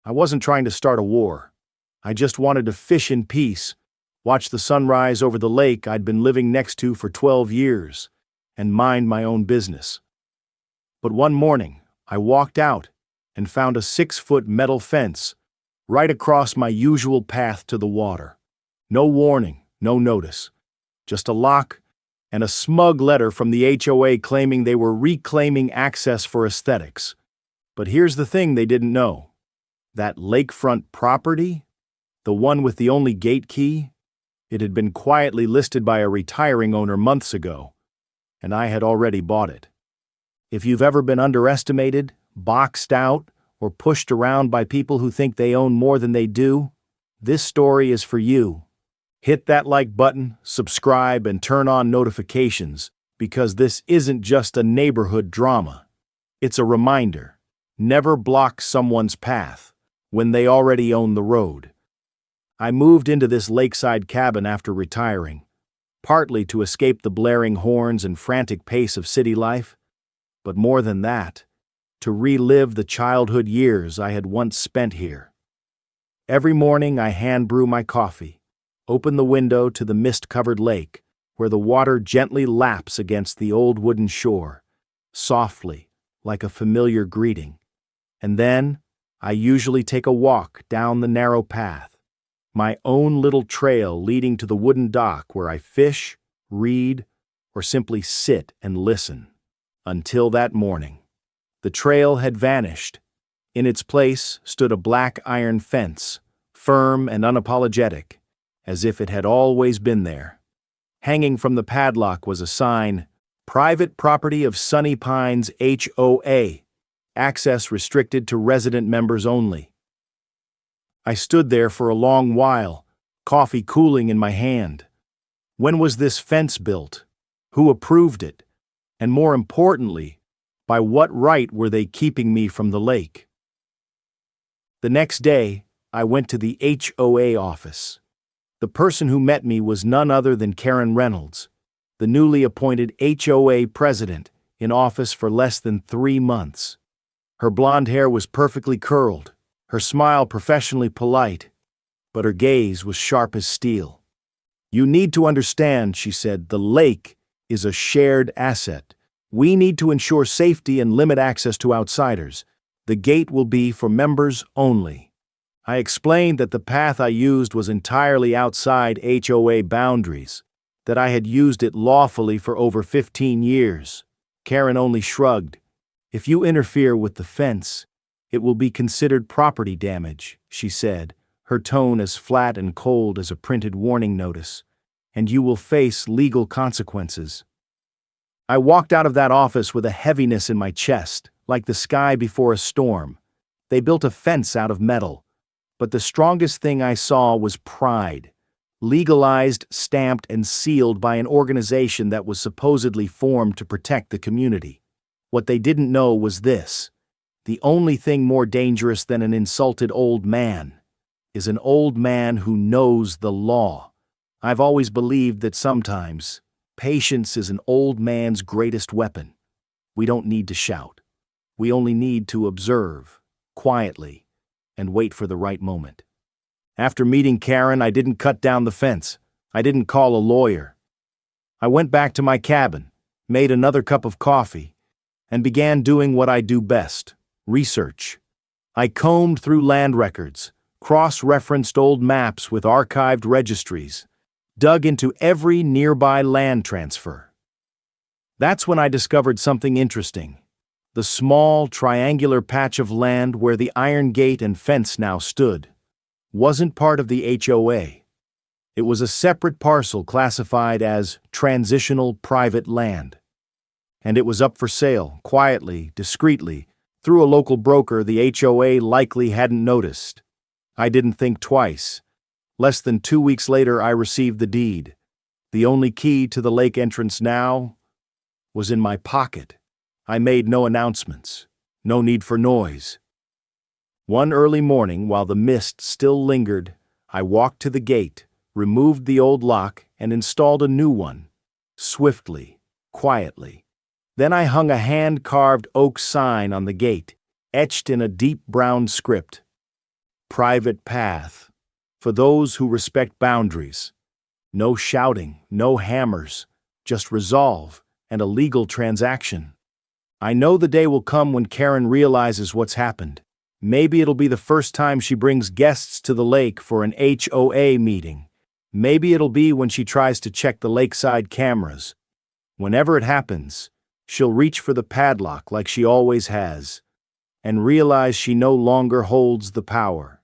I wasn't trying to start a war. I just wanted to fish in peace, watch the sunrise over the lake I'd been living next to for 12 years, and mind my own business. But one morning, I walked out and found a 6-foot metal fence right across my usual path to the water. No warning, no notice. Just a lock and a smug letter from the HOA claiming they were reclaiming access for aesthetics. But here's the thing they didn't know. That lakefront property, the one with the only gate key, it had been quietly listed by a retiring owner months ago, and I had already bought it. If you've ever been underestimated, boxed out, or pushed around by people who think they own more than they do, this story is for you. Hit that like button, subscribe, and turn on notifications, because this isn't just a neighborhood drama. It's a reminder. Never block someone's path when they already own the road. I moved into this lakeside cabin after retiring, partly to escape the blaring horns and frantic pace of city life, but more than that, to relive the childhood years I had once spent here. Every morning I hand brew my coffee, open the window to the mist-covered lake, where the water gently laps against the old wooden shore, softly, like a familiar greeting. And then, I usually take a walk down the narrow path, my own little trail leading to the wooden dock where I fish, read, or simply sit and listen. Until that morning. The trail had vanished. In its place stood a black iron fence, firm and unapologetic, as if it had always been there. Hanging from the padlock was a sign, "Private Property of Sunny Pines HOA, access restricted to resident members only." I stood there for a long while, coffee cooling in my hand. When was this fence built? Who approved it? And more importantly, by what right were they keeping me from the lake? The next day, I went to the HOA office. The person who met me was none other than Karen Reynolds, the newly appointed HOA president, in office for less than 3 months. Her blonde hair was perfectly curled, her smile professionally polite, but her gaze was sharp as steel. "You need to understand," she said, "the lake is a shared asset. We need to ensure safety and limit access to outsiders. The gate will be for members only." I explained that the path I used was entirely outside HOA boundaries, that I had used it lawfully for over 15 years. Karen only shrugged. "If you interfere with the fence, it will be considered property damage," she said, her tone as flat and cold as a printed warning notice, "and you will face legal consequences." I walked out of that office with a heaviness in my chest, like the sky before a storm. They built a fence out of metal, but the strongest thing I saw was pride, legalized, stamped, and sealed by an organization that was supposedly formed to protect the community. What they didn't know was this: the only thing more dangerous than an insulted old man is an old man who knows the law. I've always believed that sometimes patience is an old man's greatest weapon. We don't need to shout. We only need to observe, quietly, and wait for the right moment. After meeting Karen, I didn't cut down the fence. I didn't call a lawyer. I went back to my cabin, made another cup of coffee, and began doing what I do best: research. I combed through land records, cross-referenced old maps with archived registries, dug into every nearby land transfer. That's when I discovered something interesting. The small, triangular patch of land where the iron gate and fence now stood wasn't part of the HOA. It was a separate parcel classified as transitional private land. And it was up for sale, quietly, discreetly, through a local broker the HOA likely hadn't noticed. I didn't think twice. Less than 2 weeks later, I received the deed. The only key to the lake entrance now was in my pocket. I made no announcements, no need for noise. One early morning, while the mist still lingered, I walked to the gate, removed the old lock, and installed a new one, swiftly, quietly. Then I hung a hand-carved oak sign on the gate, etched in a deep brown script. private path for those who respect boundaries. No shouting, no hammers, just resolve and a legal transaction. I know the day will come when Karen realizes what's happened. Maybe it'll be the first time she brings guests to the lake for an HOA meeting. Maybe it'll be when she tries to check the lakeside cameras. Whenever it happens, she'll reach for the padlock like she always has, and realize she no longer holds the power.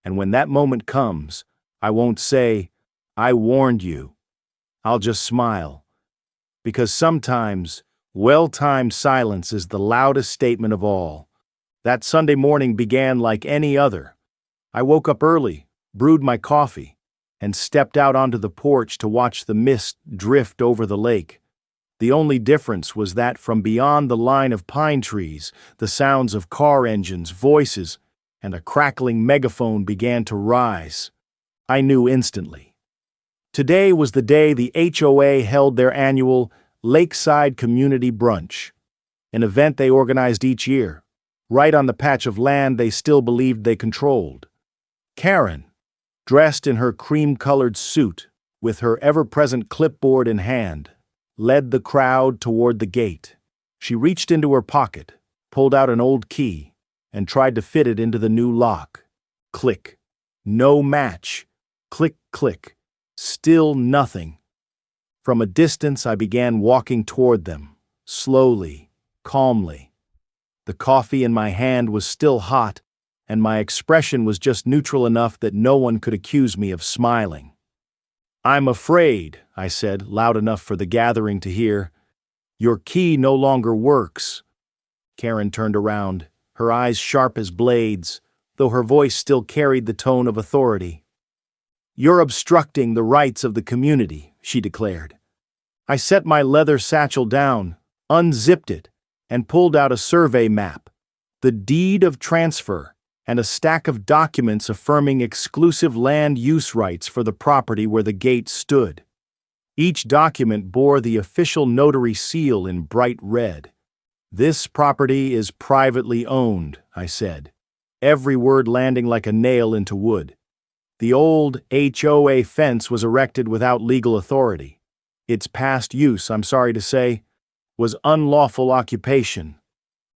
And when that moment comes, I won't say, "I warned you." I'll just smile. Because sometimes, well-timed silence is the loudest statement of all. That Sunday morning began like any other. I woke up early, brewed my coffee, and stepped out onto the porch to watch the mist drift over the lake. The only difference was that from beyond the line of pine trees, the sounds of car engines, voices, and a crackling megaphone began to rise. I knew instantly. Today was the day the HOA held their annual Lakeside Community Brunch, an event they organized each year, right on the patch of land they still believed they controlled. Karen, dressed in her cream-colored suit, with her ever-present clipboard in hand, led the crowd toward the gate. She reached into her pocket, pulled out an old key, and tried to fit it into the new lock. Click. No match. Click, click. Still nothing. From a distance, I began walking toward them, slowly, calmly. The coffee in my hand was still hot, and my expression was just neutral enough that no one could accuse me of smiling. "I'm afraid," I said, loud enough for the gathering to hear, "your key no longer works." Karen turned around, her eyes sharp as blades, though her voice still carried the tone of authority. "You're obstructing the rights of the community," she declared. I set my leather satchel down, unzipped it, and pulled out a survey map, the deed of transfer, and a stack of documents affirming exclusive land use rights for the property where the gate stood. Each document bore the official notary seal in bright red. "This property is privately owned," I said, every word landing like a nail into wood. The old HOA fence was erected without legal authority. Its past use, I'm sorry to say, was unlawful occupation.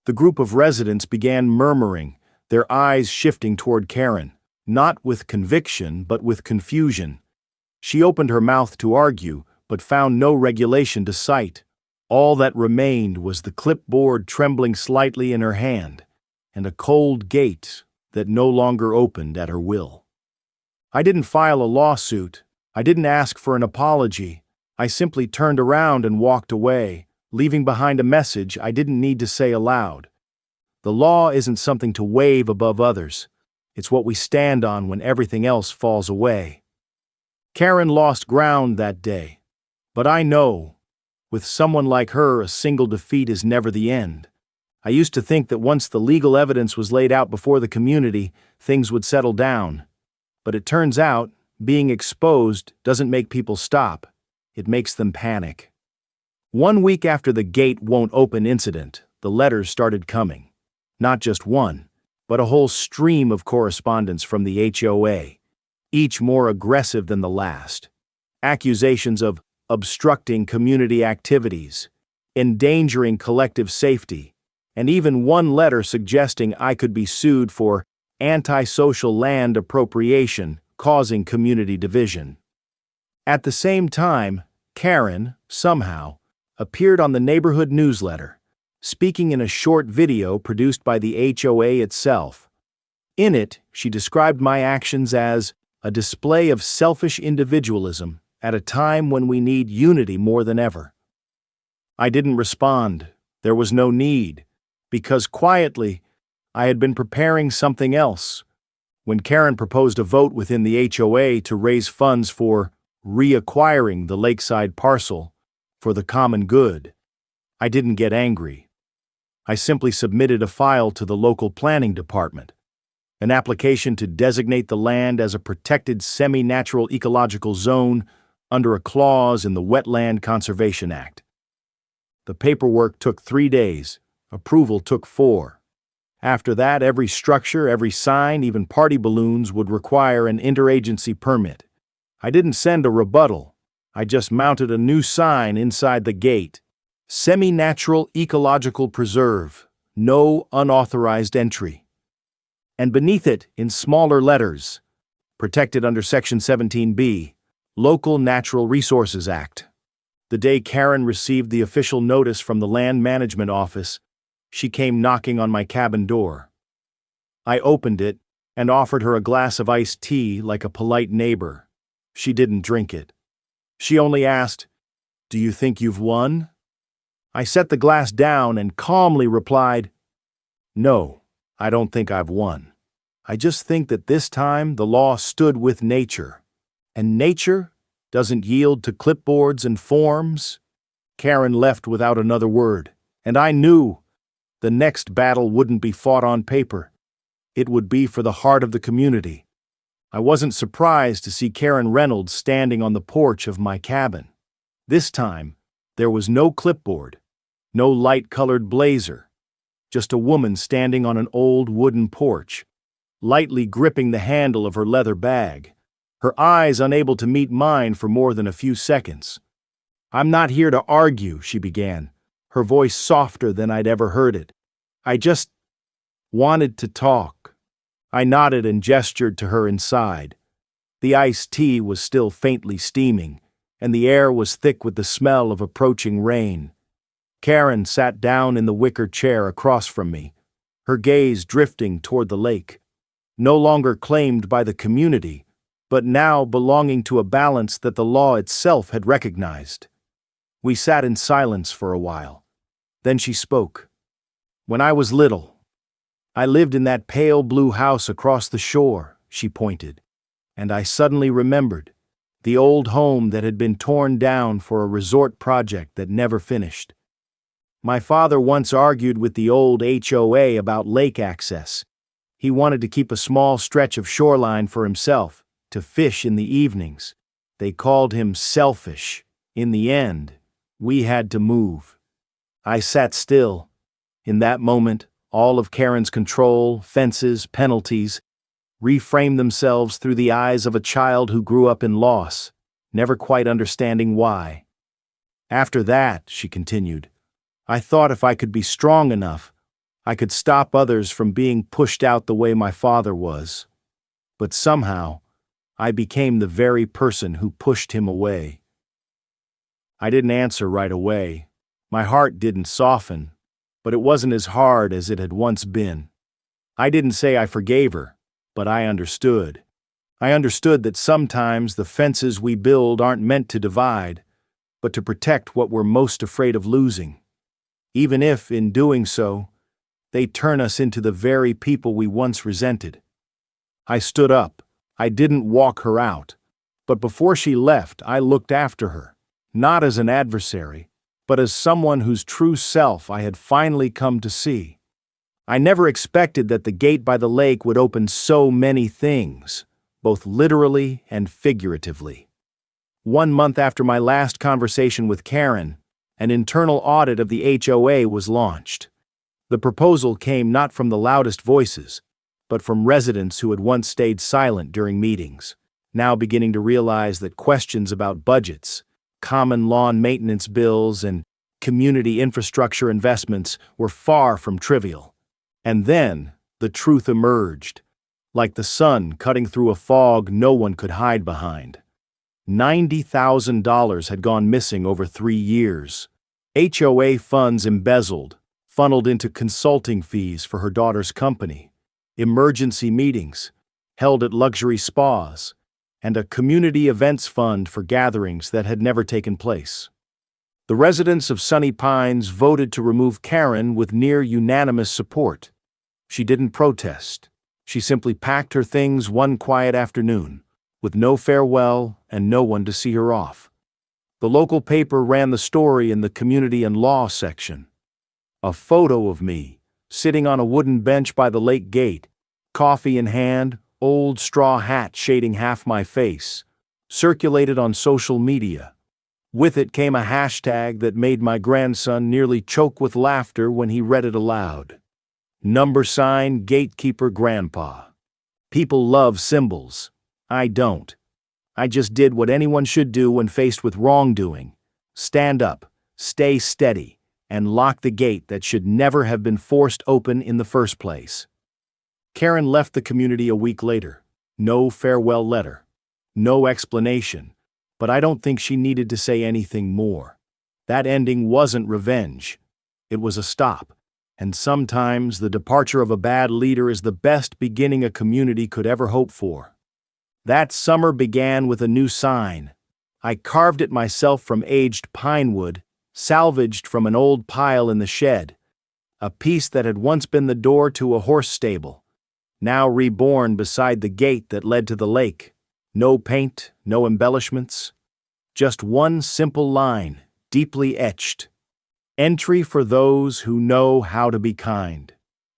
The group of residents began murmuring, their eyes shifting toward Karen, not with conviction, but with confusion. She opened her mouth to argue, but found no regulation to cite. All that remained was the clipboard trembling slightly in her hand, and a cold gate that no longer opened at her will. I didn't file a lawsuit. I didn't ask for an apology. I simply turned around and walked away, leaving behind a message I didn't need to say aloud. The law isn't something to wave above others. It's what we stand on when everything else falls away. Karen lost ground that day, but I know, with someone like her, a single defeat is never the end. I used to think that once the legal evidence was laid out before the community, things would settle down. But it turns out, being exposed doesn't make people stop. It makes them panic. 1 week after the gate won't open incident, the letters started coming. Not just one, but a whole stream of correspondence from the HOA, each more aggressive than the last. Accusations of obstructing community activities, endangering collective safety, and even one letter suggesting I could be sued for antisocial land appropriation causing community division. At the same time, Karen, somehow, appeared on the neighborhood newsletter, speaking in a short video produced by the HOA itself. In it, she described my actions as a display of selfish individualism at a time when we need unity more than ever. I didn't respond. There was no need, because quietly, I had been preparing something else. When Karen proposed a vote within the HOA to raise funds for reacquiring the lakeside parcel for the common good, I didn't get angry. I simply submitted a file to the local planning department, an application to designate the land as a protected semi-natural ecological zone under a clause in the Wetland Conservation Act. The paperwork took 3 days. Approval took 4. After that, every structure, every sign, even party balloons would require an interagency permit. I didn't send a rebuttal. I just mounted a new sign inside the gate. Semi-natural ecological preserve. No unauthorized entry. And beneath it, in smaller letters, protected under Section 17B, Local Natural Resources Act. The day Karen received the official notice from the Land Management Office, she came knocking on my cabin door. I opened it and offered her a glass of iced tea like a polite neighbor. She didn't drink it. She only asked, "Do you think you've won?" I set the glass down and calmly replied, "No, I don't think I've won. I just think that this time the law stood with nature. And nature doesn't yield to clipboards and forms." Karen left without another word, and I knew the next battle wouldn't be fought on paper. It would be for the heart of the community. I wasn't surprised to see Karen Reynolds standing on the porch of my cabin. This time, there was no clipboard, no light-colored blazer, just a woman standing on an old wooden porch, lightly gripping the handle of her leather bag, her eyes unable to meet mine for more than a few seconds. "I'm not here to argue," she began, her voice softer than I'd ever heard it. "I just wanted to talk." I nodded and gestured to her inside. The iced tea was still faintly steaming, and the air was thick with the smell of approaching rain. Karen sat down in the wicker chair across from me, her gaze drifting toward the lake. No longer claimed by the community, but now belonging to a balance that the law itself had recognized. We sat in silence for a while. Then she spoke. "When I was little, I lived in that pale blue house across the shore," she pointed, and I suddenly remembered the old home that had been torn down for a resort project that never finished. My father once argued with the old HOA about lake access. He wanted to keep a small stretch of shoreline for himself, to fish in the evenings. They called him selfish. In the end, we had to move. I sat still. In that moment, all of Karen's control, fences, penalties, reframed themselves through the eyes of a child who grew up in loss, never quite understanding why. "After that," she continued, "I thought if I could be strong enough, I could stop others from being pushed out the way my father was. But somehow, I became the very person who pushed him away." I didn't answer right away. My heart didn't soften, but it wasn't as hard as it had once been. I didn't say I forgave her, but I understood. I understood that sometimes the fences we build aren't meant to divide, but to protect what we're most afraid of losing. Even if, in doing so, they turn us into the very people we once resented. I stood up. I didn't walk her out. But before she left, I looked after her, not as an adversary, but as someone whose true self I had finally come to see. I never expected that the gate by the lake would open so many things, both literally and figuratively. 1 month after my last conversation with Karen, an internal audit of the HOA was launched. The proposal came not from the loudest voices, but from residents who had once stayed silent during meetings, now beginning to realize that questions about budgets, common lawn maintenance bills, and community infrastructure investments were far from trivial. And then, the truth emerged, like the sun cutting through a fog no one could hide behind. $90,000 had gone missing over 3 years. HOA funds embezzled, funneled into consulting fees for her daughter's company, emergency meetings, held at luxury spas, and a community events fund for gatherings that had never taken place. The residents of Sunny Pines voted to remove Karen with near unanimous support. She didn't protest. She simply packed her things one quiet afternoon, with no farewell and no one to see her off. The local paper ran the story in the community and law section. A photo of me, sitting on a wooden bench by the lake gate, coffee in hand, old straw hat shading half my face, circulated on social media. With it came a hashtag that made my grandson nearly choke with laughter when he read it aloud. Number sign, gatekeeper grandpa. People love symbols. I don't. I just did what anyone should do when faced with wrongdoing. Stand up, stay steady, and lock the gate that should never have been forced open in the first place. Karen left the community a week later. No farewell letter. No explanation. But I don't think she needed to say anything more. That ending wasn't revenge. It was a stop. And sometimes the departure of a bad leader is the best beginning a community could ever hope for. That summer began with a new sign. I carved it myself from aged pine wood, salvaged from an old pile in the shed. A piece that had once been the door to a horse stable, now reborn beside the gate that led to the lake. No paint, no embellishments. Just one simple line, deeply etched. Entry for those who know how to be kind.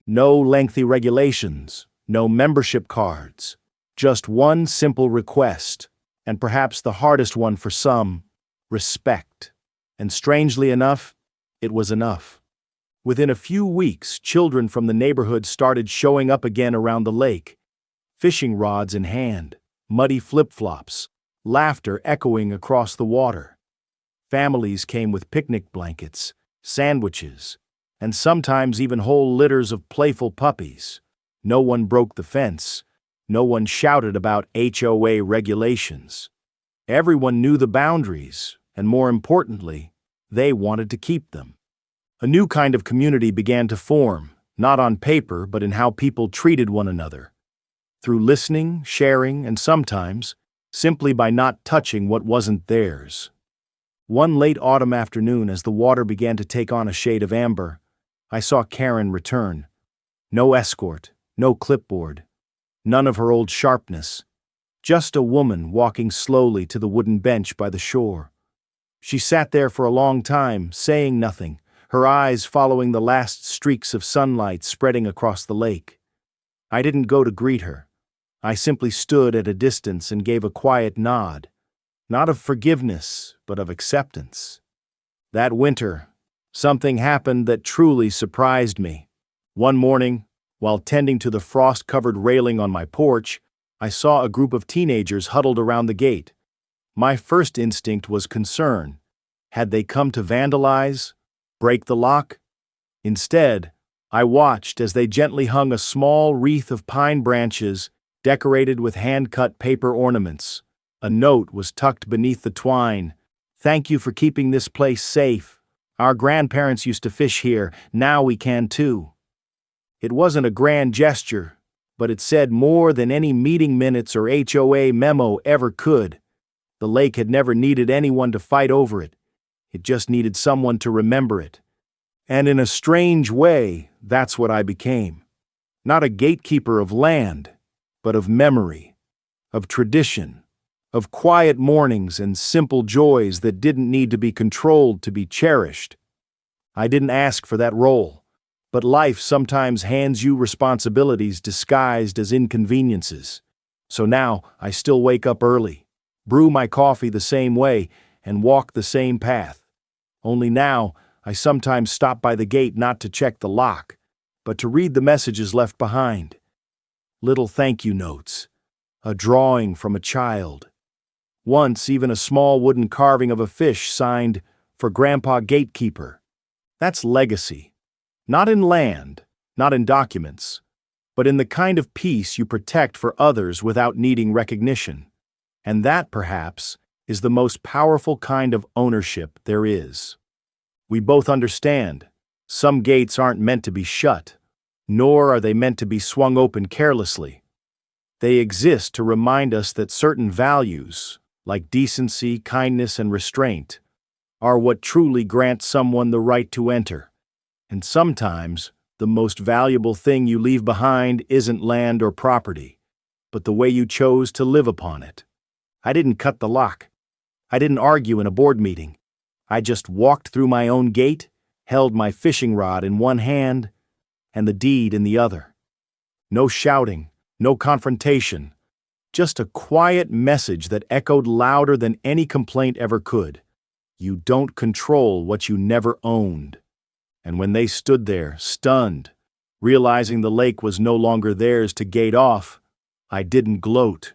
No lengthy regulations, no membership cards. Just one simple request, and perhaps the hardest one for some, respect. And strangely enough, it was enough. Within a few weeks, children from the neighborhood started showing up again around the lake, fishing rods in hand, muddy flip-flops, laughter echoing across the water. Families came with picnic blankets, sandwiches, and sometimes even whole litters of playful puppies. No one broke the fence. No one shouted about HOA regulations. Everyone knew the boundaries, and more importantly, they wanted to keep them. A new kind of community began to form, not on paper, but in how people treated one another. Through listening, sharing, and sometimes, simply by not touching what wasn't theirs. One late autumn afternoon, as the water began to take on a shade of amber, I saw Karen return. No escort, no clipboard, none of her old sharpness. Just a woman walking slowly to the wooden bench by the shore. She sat there for a long time, saying nothing, her eyes following the last streaks of sunlight spreading across the lake. I didn't go to greet her. I simply stood at a distance and gave a quiet nod. Not of forgiveness, but of acceptance. That winter, something happened that truly surprised me. One morning, while tending to the frost-covered railing on my porch, I saw a group of teenagers huddled around the gate. My first instinct was concern. Had they come to vandalize? Break the lock? Instead, I watched as they gently hung a small wreath of pine branches decorated with hand-cut paper ornaments. A note was tucked beneath the twine. "Thank you for keeping this place safe. Our grandparents used to fish here, now we can too." It wasn't a grand gesture, but it said more than any meeting minutes or HOA memo ever could. The lake had never needed anyone to fight over it. It just needed someone to remember it. And in a strange way, that's what I became. Not a gatekeeper of land, but of memory, of tradition, of quiet mornings and simple joys that didn't need to be controlled to be cherished. I didn't ask for that role, but life sometimes hands you responsibilities disguised as inconveniences. So now I still wake up early, brew my coffee the same way, and walk the same path. Only now, I sometimes stop by the gate not to check the lock, but to read the messages left behind. Little thank you notes, a drawing from a child. Once, even a small wooden carving of a fish signed, "For Grandpa Gatekeeper." That's legacy. Not in land, not in documents, but in the kind of peace you protect for others without needing recognition. And that, perhaps, is the most powerful kind of ownership there is. We both understand, some gates aren't meant to be shut, nor are they meant to be swung open carelessly. They exist to remind us that certain values, like decency, kindness, and restraint, are what truly grant someone the right to enter. And sometimes, the most valuable thing you leave behind isn't land or property, but the way you chose to live upon it. I didn't cut the lock. I didn't argue in a board meeting. I just walked through my own gate, held my fishing rod in one hand, and the deed in the other. No shouting, no confrontation, just a quiet message that echoed louder than any complaint ever could. You don't control what you never owned. And when they stood there, stunned, Realizing the lake was no longer theirs to gate off, I didn't gloat.